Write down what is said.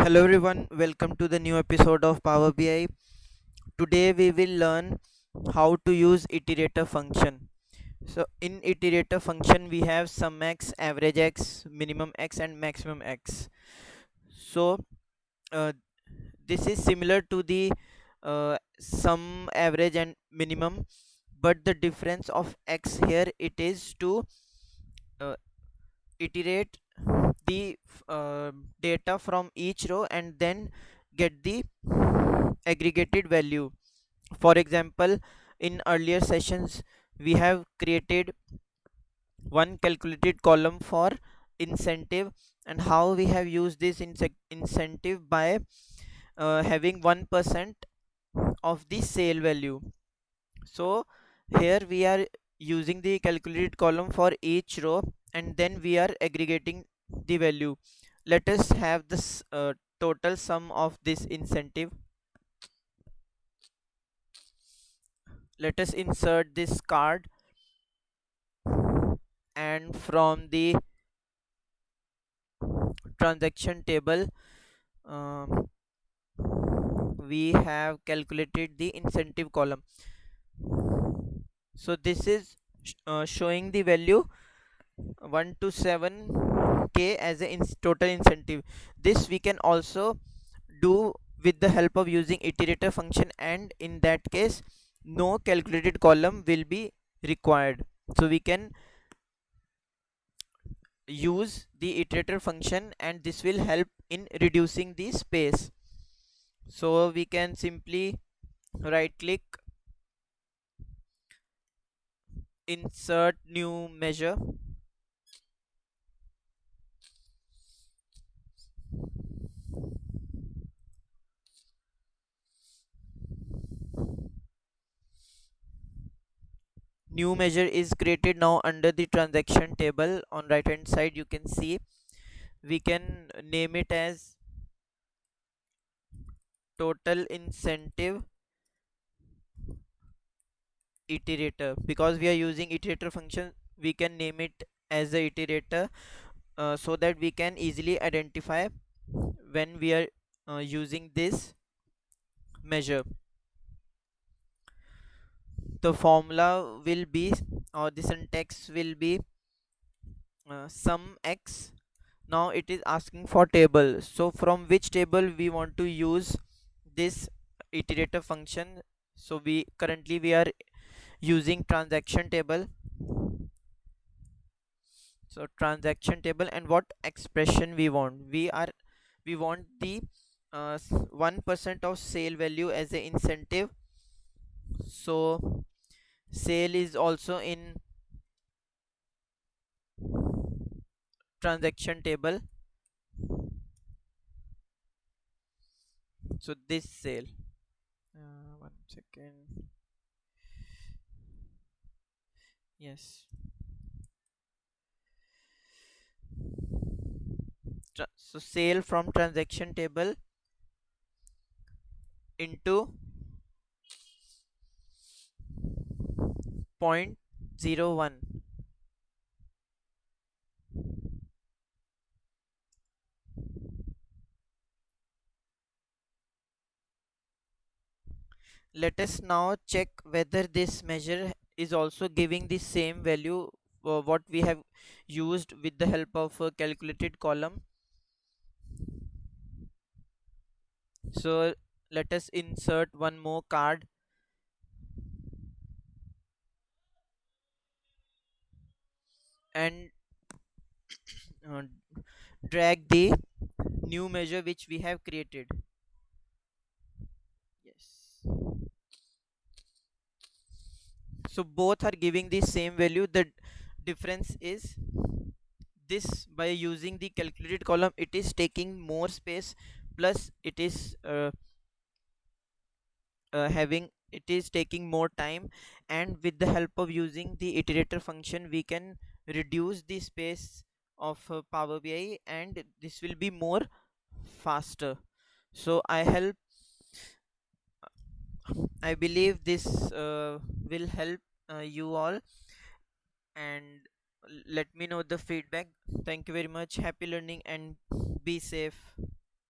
Hello everyone, welcome to the new episode of Power BI. Today we will learn how to use iterator function. So in iterator function we have sum x, average x, minimum x and maximum x. So uh, this is similar to the sum, average and minimum, but the difference of x here it is to uh, iterate the data from each row and then get the aggregated value. For example, in earlier sessions we have created one calculated column for incentive, and how we have used this incentive by having 1% of the sale value. So here we are using the calculated column for each row and then we are aggregating the value. Let us have this total sum of this incentive. Let us insert this card, and from the transaction table um, we have calculated the incentive column. So this is showing the value 127k as a total incentive. This we can also do with the help of using iterator function, and in that case no calculated column will be required. So we can use the iterator function and this will help in reducing the space. So we can simply right click, insert new measure, new measure is created. Now under the transaction table on right hand side you can see we can name it as total incentive iterator. Because we are using iterator function, we can name it as a iterator, so that we can easily identify when we are using this measure. The formula will be, or the syntax will be, sum x. Now it is asking for table, so from which table we want to use this iterator function. So we are using transaction table. So transaction table, and what expression we want, we want the 1% of sale value as a incentive. So sale is also in transaction table. So this sale, 1 second, yes. So sale from transaction table into 0.01. Let us now check whether this measure is also giving the same value what we have used with the help of a calculated column. So let us insert one more card and uh, drag the new measure which we have created. Yes. So both are giving the same value. The difference is this: by using the calculated column it is taking more space, plus it is having it is taking more time, and with the help of using the iterator function we can reduce the space of Power BI, and this will be more faster. So I believe this will help you all, and let me know the feedback. Thank you very much. Happy learning and be safe.